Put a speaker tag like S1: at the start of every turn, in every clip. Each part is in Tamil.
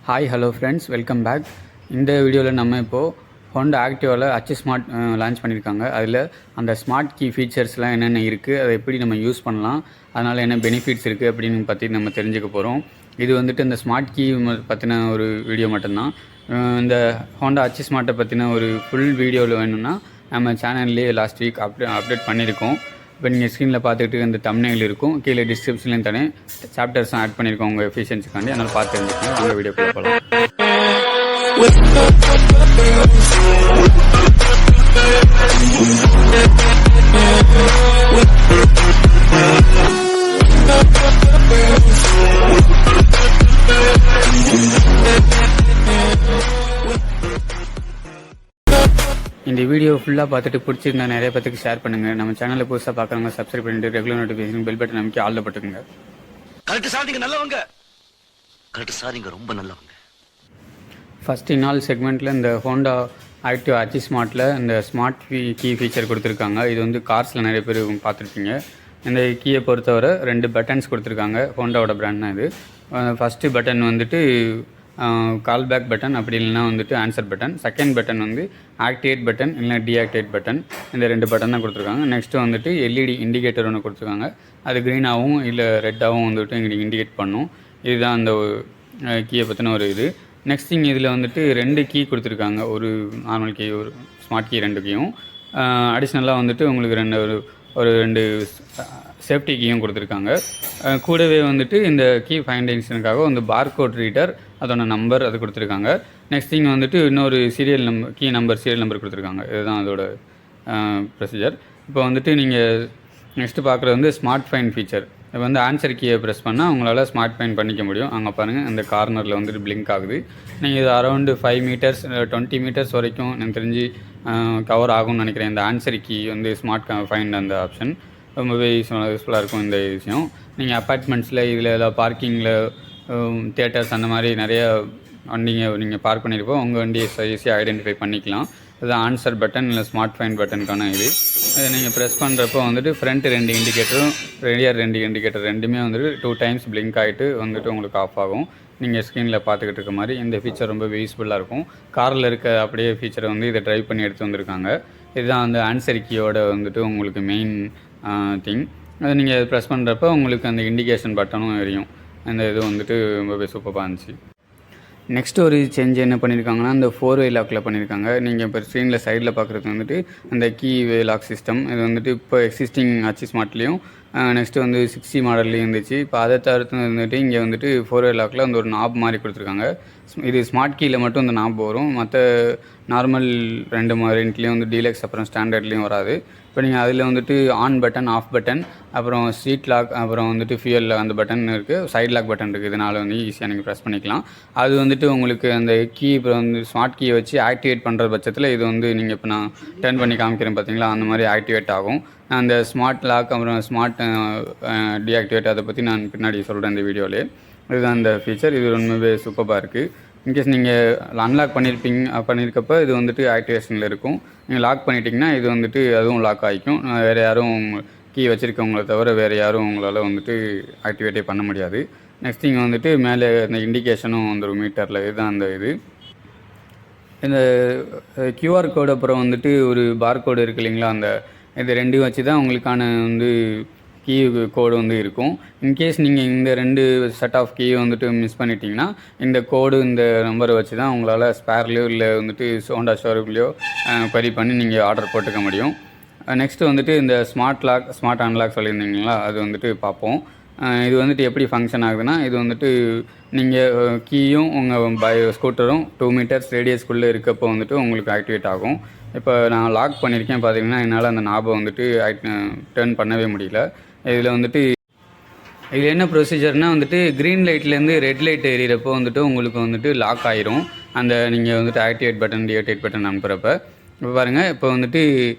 S1: Hi hello friends, welcome back. இந்த வீடியோவில் நம்ம இப்போது ஹோண்டா ஆக்டிவாவில் அச்சு ஸ்மார்ட் லான்ச் பண்ணியிருக்காங்க. அதில் அந்த ஸ்மார்ட் கீ ஃபீச்சர்ஸ்லாம் என்னென்ன இருக்குது, அதை எப்படி நம்ம யூஸ் பண்ணலாம், அதனால் என்ன பெனிஃபிட்ஸ் இருக்குது அப்படின்னு பற்றி நம்ம தெரிஞ்சுக்க போகிறோம். இது வந்துட்டு இந்த ஸ்மார்ட் கீ பற்றின ஒரு வீடியோ மட்டும்தான். இந்த ஹோண்டா அச்சு ஸ்மார்ட்டை பற்றின ஒரு ஃபுல் வீடியோவில் வேணும்னா நம்ம சேனல்லேயே லாஸ்ட் வீக் அப்டேட் பண்ணியிருக்கோம். இப்போ நீங்கள் ஸ்க்ரீனில் பார்த்துக்கிட்டு இந்த தம்ப்நெயில் இருக்கும், கீழே டிஸ்கிரிப்ஷன்லேயும் தானே சாப்டர்ஸும் ஆட் பண்ணியிருக்கோம் உங்கள் எஃபிஷியன்சிக்காண்டி. அதனால் பார்த்து தெரிஞ்சுக்கோங்க. உங்கள் வீடியோக்குள்ளே போகலாம். இந்த வீடியோ ஃபுல்லாக பார்த்துட்டு பிடிச்சிருந்தா நிறைய பேருக்கு ஷேர் பண்ணுங்கள். நம்ம சேனலில் புதுசாக பார்க்குறவங்க சப்ஸ்கிரைப் பண்ணிட்டு ரெகுலர் நோட்டிஃபிகேஷன் பெல் பட்டன் நமக்கு ஆல்ல போட்டுக்கோங்க.
S2: கரெக்ட் சார், நீங்க நல்லவங்க. கரெக்ட் சார், நீங்க ரொம்ப நல்லவங்க.
S1: ஃபர்ஸ்ட் இன்ஆல் செக்மெண்ட்டில் இந்த ஹோண்டா ஆக்டிவ் அச்சு ஸ்மார்ட்டில் இந்த ஸ்மார்ட் கீ ஃபீச்சர் கொடுத்துருக்காங்க. இது வந்து கார்ஸில் நிறைய பேர் பார்த்துருப்பீங்க. இந்த கீயை பொறுத்தவரை 2 பட்டன்ஸ் கொடுத்துருக்காங்க. ஹோண்டாவோட பிராண்ட் தான் இது. ஃபஸ்ட்டு பட்டன் வந்துட்டு கால் பேக் பட்டன், அப்படி இல்லைனா வந்துட்டு ஆன்சர் பட்டன். செகண்ட் பட்டன் வந்து ஆக்டிவேட் பட்டன் இல்லைனா டீஆக்டிவேட் பட்டன். இந்த 2 பட்டன் தான் கொடுத்துருக்காங்க. நெக்ஸ்ட்டு வந்துட்டு எல்இடி இண்டிகேட்டர் ஒன்று கொடுத்துருக்காங்க. அது க்ரீனாகவும் இல்லை ரெட்டாகவும் வந்துட்டு எங்களுக்கு இண்டிகேட் பண்ணும். இதுதான் அந்த கீயை பற்றின ஒரு இது. நெக்ஸ்ட் திங், இதில் வந்துட்டு 2 கீ கொடுத்துருக்காங்க. ஒரு நார்மல் கீ, ஒரு ஸ்மார்ட் கீ 2 கீயும். அடிஷ்னலாக வந்துட்டு உங்களுக்கு 2 சேஃப்டி கீயும் கொடுத்துருக்காங்க. கூடவே வந்துட்டு இந்த கீ ஃபைண்டேஷனுக்காக வந்து பார்கோட் ரீடர், அதோட நம்பர் அது கொடுத்துருக்காங்க. நெக்ஸ்ட் திங் வந்துட்டு இன்னொரு சீரியல் நம்பர் கொடுத்துருக்காங்க. இதுதான் அதோட ப்ரொசீஜர். இப்போ வந்துட்டு நீங்கள் நெக்ஸ்ட்டு பார்க்குறது வந்து ஸ்மார்ட் ஃபைன் ஃபீச்சர். இப்போ வந்து ஆன்சர் கீயை ப்ரெஸ் பண்ணால் உங்களால் ஸ்மார்ட் ஃபைன் பண்ணிக்க முடியும். அங்கே பாருங்கள், அந்த கார்னரில் வந்துட்டு பிளிங்க் ஆகுது. நீங்கள் இது அரௌண்டு 5 மீட்டர்ஸ் 20 மீட்டர்ஸ் வரைக்கும் எனக்கு தெரிஞ்சு கவர் ஆகும்னு நினைக்கிறேன். இந்த ஆன்சர் கீ வந்து ஸ்மார்ட் ஃபைண்ட் அந்த ஆப்ஷன் ரொம்பவே யூஸ்ஃபுல்லாக இருக்கும். இந்த விஷயம் நீங்கள் அப்பார்ட்மெண்ட்ஸில் இதில் ஏதாவது பார்க்கிங்கில் தியேட்டர்ஸ் அந்த மாதிரி நிறைய வண்டிங்க நீங்கள் பார்க் பண்ணியிருப்போம், உங்கள் வண்டியை ஈஸியாக ஐடென்டிஃபை பண்ணிக்கலாம். இதுதான் ஆன்சர் பட்டன் இல்லை ஸ்மார்ட் ஃபைன் பட்டனுக்கான இது. இதை நீங்கள் ப்ரெஸ் பண்ணுறப்போ வந்துட்டு ஃப்ரண்ட் 2 இண்டிகேட்டரும் ரியர் 2 இண்டிகேட்டர் ரெண்டுமே வந்துட்டு 2 டைம்ஸ் பிளிங்க் ஆகிட்டு வந்துட்டு உங்களுக்கு ஆஃப் ஆகும். நீங்கள் ஸ்க்ரீனில் பார்த்துக்கிட்டு இருக்க மாதிரி இந்த ஃபீச்சர் ரொம்ப யூஸ்ஃபுல்லாக இருக்கும். காரில் இருக்க அப்படியே ஃபீச்சரை வந்து இதை ட்ரைவ் பண்ணி எடுத்து வந்திருக்காங்க. இதுதான் அந்த ஆன்சர் கீயோட வந்துட்டு உங்களுக்கு மெயின் திங். அதை நீங்கள் ப்ரெஸ் பண்ணுறப்போ உங்களுக்கு அந்த இண்டிகேஷன் பட்டனும் எரியும். அந்த இது வந்துட்டு ரொம்பவே சூப்பராக இருந்துச்சு. நெக்ஸ்ட் ஒரு சேஞ்ச் என்ன பண்ணியிருக்காங்கன்னா, இந்த 4-வே லாக்கில் பண்ணியிருக்காங்க. நீங்கள் இப்போ ஸ்க்ரீனில் சைடில் பார்க்குறது வந்துட்டு அந்த கீ-வே லாக் சிஸ்டம். இது வந்துட்டு இப்போ எக்ஸிஸ்டிங் அச்சு ஸ்மார்ட்லேயும் நெக்ஸ்ட்டு வந்து 60 மாடல்லையும் இருந்துச்சு. இப்போ அதை தவிர்த்து வந்துட்டு இங்கே வந்துட்டு 4-வே லாக்கில் வந்து ஒரு நாப் மாதிரி கொடுத்துருக்காங்க. இது ஸ்மார்ட் கீயில் மட்டும் இந்த நாப் வரும். மற்ற நார்மல் 2 வேரியண்ட்லேயும் வந்து டீலக்ஸ் அப்புறம் ஸ்டாண்டர்ட்லேயும் வராது. இப்போ நீங்கள் அதில் வந்துட்டு ஆன் பட்டன், ஆஃப் பட்டன், அப்புறம் ஸ்ட்ரீட் லாக், அப்புறம் வந்துட்டு ஃபியூயல் அந்த பட்டன் இருக்குது, சைட் லாக் பட்டன் இருக்குது. இதனால் வந்து ஈஸியாக நீங்கள் ப்ரெஸ் பண்ணிக்கலாம். அது வந்துட்டு உங்களுக்கு அந்த கீ இப்போ வந்து ஸ்மார்ட் கீயை வச்சு ஆக்டிவேட் பண்ணுற பட்சத்தில் இது வந்து நீங்கள் இப்போ நான் டர்ன் பண்ணி காமிக்கிறேன் பார்த்தீங்களா, அந்த மாதிரி ஆக்டிவேட் ஆகும். அந்த ஸ்மார்ட் லாக் அப்புறம் ஸ்மார்ட் டீஆக்டிவேட் அதை பற்றி நான் பின்னாடி சொல்கிறேன் இந்த வீடியோவிலே. இதுதான் இந்த ஃபீச்சர். இது ரொம்பவே சூப்பராக இருக்குது. இன்கேஸ் நீங்கள் அன்லாக் பண்ணியிருக்கப்போ இது வந்துட்டு ஆக்டிவேஷனில் இருக்கும். நீங்கள் லாக் பண்ணிட்டீங்கன்னா இது வந்துட்டு அதுவும் லாக் ஆகிக்கும். வேறு யாரும் கீ வச்சுருக்கவங்கள தவிர வேறு யாரும் உங்களால் வந்துட்டு ஆக்டிவேட்டே பண்ண முடியாது. நெக்ஸ்ட் திங் வந்துட்டு மேலே இந்த இண்டிகேஷனும் வந்துடும் மீட்டரில். இதுதான் அந்த இது. இந்த கியூஆர் கோடு அப்புறம் வந்துட்டு ஒரு பார்கோடு இருக்குது இல்லைங்களா, அந்த இது 2 வச்சு தான் உங்களுக்கான வந்து கீ கோடு வந்து இருக்கும். இன்கேஸ் நீங்கள் இந்த 2 செட் ஆஃப் கீயை வந்துட்டு மிஸ் பண்ணிட்டீங்கன்னா இந்த கோடு இந்த நம்பரை வச்சு தான் உங்களால் ஸ்பேர்லேயோ இல்லை வந்துட்டு ஹோண்டா ஷோரூம்லேயோ query பண்ணி நீங்கள் ஆர்டர் போட்டுக்க முடியும். நெக்ஸ்ட்டு வந்துட்டு இந்த ஸ்மார்ட் அன்லாக் சொல்லியிருந்தீங்களா, அது வந்துட்டு பார்ப்போம். இது வந்துட்டு எப்படி ஃபங்க்ஷன் ஆகுதுன்னா, இது வந்துட்டு நீங்கள் கீயும் உங்கள் ஸ்கூட்டரும் 2 மீட்டர்ஸ் ரேடியஸ்க்குள்ளே இருக்கப்போ வந்துட்டு உங்களுக்கு ஆக்டிவேட் ஆகும். இப்போ நான் லாக் பண்ணியிருக்கேன் பார்த்தீங்கன்னா, என்னால் அந்த நாபை வந்துட்டு டர்ன் பண்ணவே முடியல. இதில் வந்துட்டு இதில் என்ன ப்ரொசீஜர்னால் வந்துட்டு க்ரீன் லைட்லேருந்து ரெட் லைட் எறிகிறப்போ வந்துட்டு உங்களுக்கு வந்துட்டு லாக் ஆயிரும். அந்த நீங்கள் வந்துட்டு ஆக்டிவேட் பட்டன் டீஆக்டிவேட் பட்டன் அனுப்புகிறப்ப இப்போ பாருங்கள், இப்போ வந்துட்டு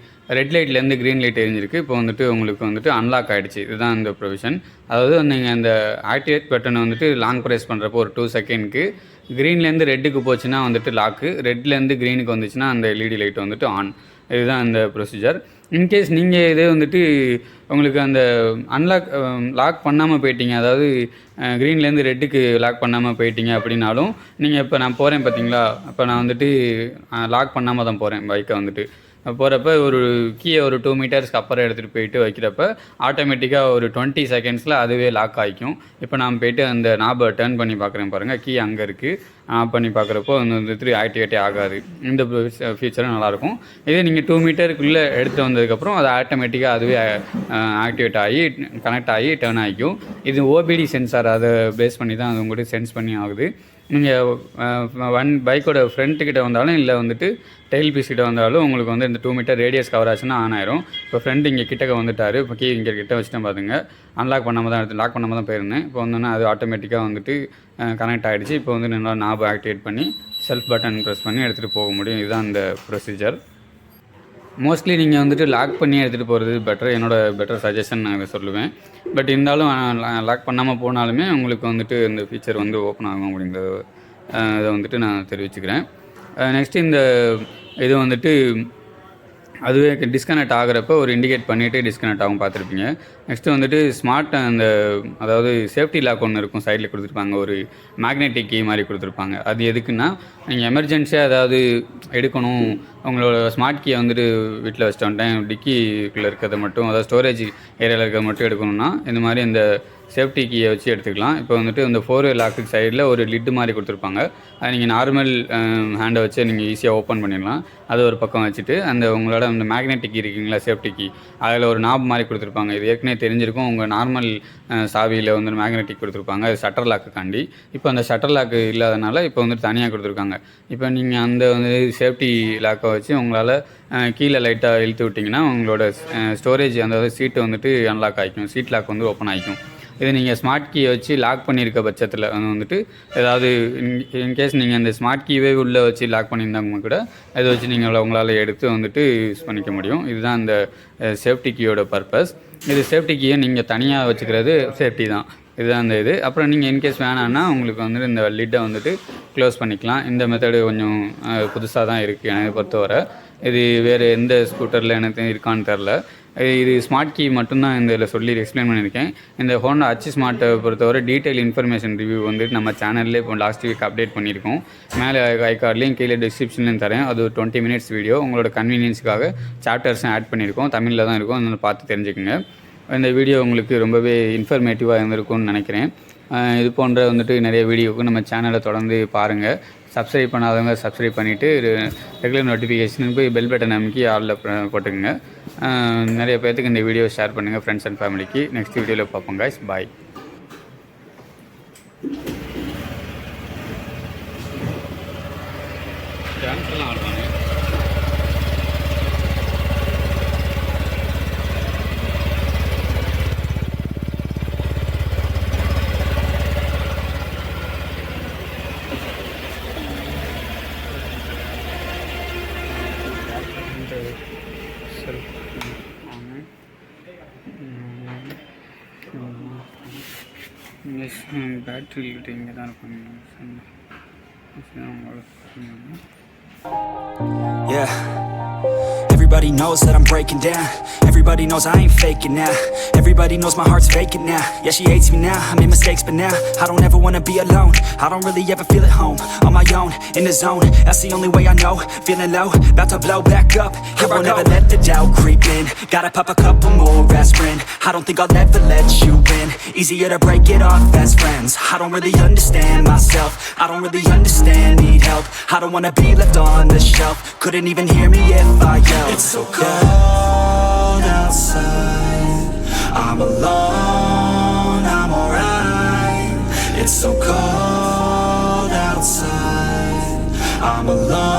S1: ரெட் லைட்லேருந்து க்ரீன் லைட் எரிஞ்சிருக்கு. இப்போ வந்துட்டு உங்களுக்கு வந்துட்டு அன்லாக் ஆகிடுச்சு. இதுதான் இந்த ப்ரொவிஷன். அதாவது நீங்கள் அந்த ஆக்டிவேட் பட்டனை வந்துட்டு லாங் ப்ரெஸ் பண்ணுறப்போ ஒரு 2 செகண்ட்க்கு க்ரீன்லேருந்து ரெட்டுக்கு போச்சுன்னா வந்துட்டு லாக்கு, ரெட்லேருந்து க்ரீனுக்கு வந்துச்சுன்னா அந்த எல்இடி லைட் வந்துட்டு ஆன். இதுதான் இந்த ப்ரொசீஜர். இன்கேஸ் நீங்கள் இதே வந்துட்டு உங்களுக்கு அந்த லாக் பண்ணாமல் போயிட்டீங்க, அதாவது க்ரீன்லேருந்து ரெட்டுக்கு லாக் பண்ணாமல் போயிட்டீங்க அப்படின்னாலும், நீங்கள் இப்போ நான் போகிறேன் பார்த்தீங்களா, இப்போ நான் வந்துட்டு லாக் பண்ணாமல் தான் போகிறேன் பைக்கை வந்துட்டு. போகிறப்ப ஒரு கீயை ஒரு 2 மீட்டர்ஸ்க்கு அப்புறம் எடுத்துகிட்டு போயிட்டு வைக்கிறப்ப ஆட்டோமேட்டிக்காக ஒரு 20 செகண்ட்ஸில் அதுவே லாக் ஆகிக்கும். இப்போ நான் போய்ட்டு அந்த நாபை டர்ன் பண்ணி பார்க்குறேன் பாருங்கள், கீ அங்கே இருக்குது. ஆஃப் பண்ணி பார்க்குறப்போ அந்த வந்துட்டு ஆக்டிவேட்டே ஆகாது. இந்த ஃபீச்சரும் நல்லாயிருக்கும். இதே நீங்கள் 2 மீட்டருக்குள்ளே எடுத்துகிட்டு வந்ததுக்கப்புறம் அது ஆட்டோமேட்டிக்காக அதுவே ஆக்டிவேட் ஆகி கனெக்ட் ஆகி டர்ன் ஆகிக்கும். இது ஓபிடி சென்சார், அதை பேஸ் பண்ணி தான் அது உங்களுக்கு சென்ஸ் பண்ணி ஆகுது. நீங்கள் பைக்கோட ஃப்ரண்ட்டுக்கிட்ட வந்தாலும் இல்லை வந்துட்டு டெயில் பீஸ் கிட்ட வந்தாலும் உங்களுக்கு வந்து இந்த 2 மீட்டர் ரேடியஸ் கவர் ஆச்சுன்னா ஆன் ஆயிரும். இப்போ ஃப்ரெண்ட் இங்கே கிட்டக்க வந்துட்டார். இப்போ கீ இங்கே கிட்ட வச்சுட்டேன் பார்த்துங்க. லாக் பண்ணாமல் தான் போயிருந்தேன். இப்போ வந்தோன்னா அது ஆட்டோமேட்டிக்காக வந்துட்டு கனெக்ட் ஆகிடுச்சு. இப்போ வந்து நல்லா நாபை ஆக்டிவேட் பண்ணி செல்ஃப் பட்டன் ப்ரெஸ் பண்ணி எடுத்துகிட்டு போக முடியும். இதுதான் அந்த ப்ரொசீஜர். மோஸ்ட்லி நீங்கள் வந்துட்டு லாக் பண்ணி எடுத்துகிட்டு போகிறது பெட்டர் சஜஷன் நான் இதை சொல்லுவேன். பட் இருந்தாலும் லாக் பண்ணாமல் போனாலுமே உங்களுக்கு வந்துட்டு இந்த ஃபீச்சர் வந்து ஓப்பன் ஆகும் அப்படிங்கிறத இதை வந்துட்டு நான் தெரிவிச்சுக்கிறேன். நெக்ஸ்ட்டு இந்த இது வந்துட்டு அதுவே டிஸ்கனெக்ட் ஆகிறப்ப ஒரு இண்டிகேட் பண்ணிவிட்டு டிஸ்கனெக்ட் ஆகும், பார்த்துருப்பீங்க. நெக்ஸ்ட்டு வந்துட்டு அதாவது சேஃப்டி லாக் ஒன்று இருக்கும், சைடில் கொடுத்துருப்பாங்க. ஒரு மேக்னெட்டிக் கீ மாதிரி கொடுத்துருப்பாங்க. அது எதுக்குன்னா, நீங்கள் எமர்ஜென்சியாக ஏதாவது எடுக்கணும், உங்களோட ஸ்மார்ட் கீயை வந்துட்டு வீட்டில் வச்சுட்டு வந்துட்டேன், டிக்கிக்குள்ளே இருக்கிறத மட்டும், அதாவது ஸ்டோரேஜ் ஏரியாவில் இருக்கிறத மட்டும் எடுக்கணும்னா இந்த மாதிரி இந்த சேஃப்டி கீயை வச்சு எடுத்துக்கலாம். இப்போ வந்துட்டு இந்த 4-வே லாக்கு சைடில் ஒரு லிட்டு மாதிரி கொடுத்துருப்பாங்க. அது நீங்கள் நார்மல் ஹேண்டை வச்சு நீங்கள் ஈஸியாக ஓப்பன் பண்ணிடலாம். அது ஒரு பக்கம் வச்சுட்டு உங்களோட அந்த மேக்னெட்டிக் இருக்குங்களா, சேஃப்டி கீ, அதில் ஒரு நாப் மாதிரி கொடுத்துருப்பாங்க. இது ஏற்கனவே தெரிஞ்சிருக்கும். உங்கள் நார்மல் சாவியில் வந்து மேக்னெட்டிக் கொடுத்துருப்பாங்க, அது ஷட்டர் லாக்குக்காண்டி. இப்போ அந்த ஷட்டர் லாக்கு இல்லாதனால இப்போ வந்துட்டு தனியாக கொடுத்துருக்காங்க. இப்போ நீங்கள் அந்த வந்து சேஃப்டி லாக்கை வச்சு உங்களால் கீழே லைட்டாக இழுத்து விட்டிங்கன்னா உங்களோட ஸ்டோரேஜ் அந்த சீட்டு வந்துட்டு அன்லாக் ஆகிக்கும், சீட் லாக் வந்து ஓப்பன் ஆகிக்கும். இது நீங்கள் ஸ்மார்ட் கீயை வச்சு லாக் பண்ணியிருக்க பட்சத்தில் வந்துட்டு ஏதாவது இன்கேஸ் நீங்கள் அந்த ஸ்மார்ட் கீவே உள்ளே வச்சு லாக் பண்ணியிருந்தாங்க கூட இதை வச்சு நீங்கள் உங்களால் எடுத்து வந்துட்டு யூஸ் பண்ணிக்க முடியும். இதுதான் இந்த சேஃப்டி கீயோட பர்பஸ். இது சேஃப்டி கீயை நீங்கள் தனியாக வச்சுக்கிறது சேஃப்டி தான். இதுதான் அந்த இது. அப்புறம் நீங்கள் இன்கேஸ் வேணான்னா உங்களுக்கு வந்துட்டு இந்த லிட்டை வந்துட்டு க்ளோஸ் பண்ணிக்கலாம். இந்த மெத்தடு கொஞ்சம் புதுசாக தான் இருக்குது எனக்கு பொறுத்தவரை. இது வேறு எந்த ஸ்கூட்டரில் எனக்கு இருக்கான்னு தெரில. இது ஸ்மார்ட் கீ மட்டும்தான் இந்த இதில் சொல்லி எக்ஸ்பிளைன் பண்ணியிருக்கேன். இந்த ஹோண்டா அச்சி ஸ்மார்ட்டை பொறுத்தவரை டீட்டெயில் இன்ஃபர்மேஷன் ரிவ்யூ வந்துட்டு நம்ம சேனல்லே இப்போ லாஸ்ட் வீக் அப்டேட் பண்ணியிருக்கோம். மேலே ஐகார்ட்லேயும் கீழே டிஸ்கிரிப்ஷன்லேயும் தரேன். அது ஒரு 20 மினிட்ஸ் வீடியோ. உங்களோட கன்வீனியன்ஸுக்காக சாப்டர்ஸும் ஆட் பண்ணியிருக்கோம். தமிழில் தான் இருக்கும், அதனால் பார்த்து தெரிஞ்சுக்கோங்க. இந்த வீடியோ உங்களுக்கு ரொம்பவே இன்ஃபர்மேட்டிவாக இருந்திருக்கும்னு நினைக்கிறேன். இது போன்ற வந்துட்டு நிறைய வீடியோவுக்கு நம்ம சேனலை தொடர்ந்து பாருங்கள். சப்ஸ்கிரைப் பண்ணாதவங்க சப்ஸ்கிரைப் பண்ணிவிட்டு ரெகுலர் நோட்டிஃபிகேஷனுக்கு போய் பெல் பட்டன் அமைக்கி ஆளில் போட்டுக்குங்க. நிறைய பேர்த்துக்கு இந்த வீடியோ ஷேர் பண்ணுங்கள், ஃப்ரெண்ட்ஸ் அண்ட் ஃபேமிலிக்கு. நெக்ஸ்ட் வீடியோவில் பார்ப்போம் guys. பாய். டான்ஸ்லாம் ஆடுவாங்க. பேட்ரி இங்கே தான் இருப்பாங்க.
S3: Yeah. Everybody knows that I'm breaking down. Everybody knows I ain't faking now. Everybody knows my heart's vacant now. Yeah, she hates me now, I made mistakes but now I don't ever wanna be alone. I don't really ever feel at home. On my own, in the zone, that's the only way I know. Feeling low, about to blow back up. Here I won't ever let the doubt creep in. Gotta pop a couple more aspirin. I don't think I'll ever let you in. Easier to break it off best friends. I don't really understand myself. I don't really understand, need help. I don't wanna be left on the shelf. Couldn't even hear me if I yelled. It's so cold outside, I'm alone, I'm alright. It's so cold outside, I'm alone.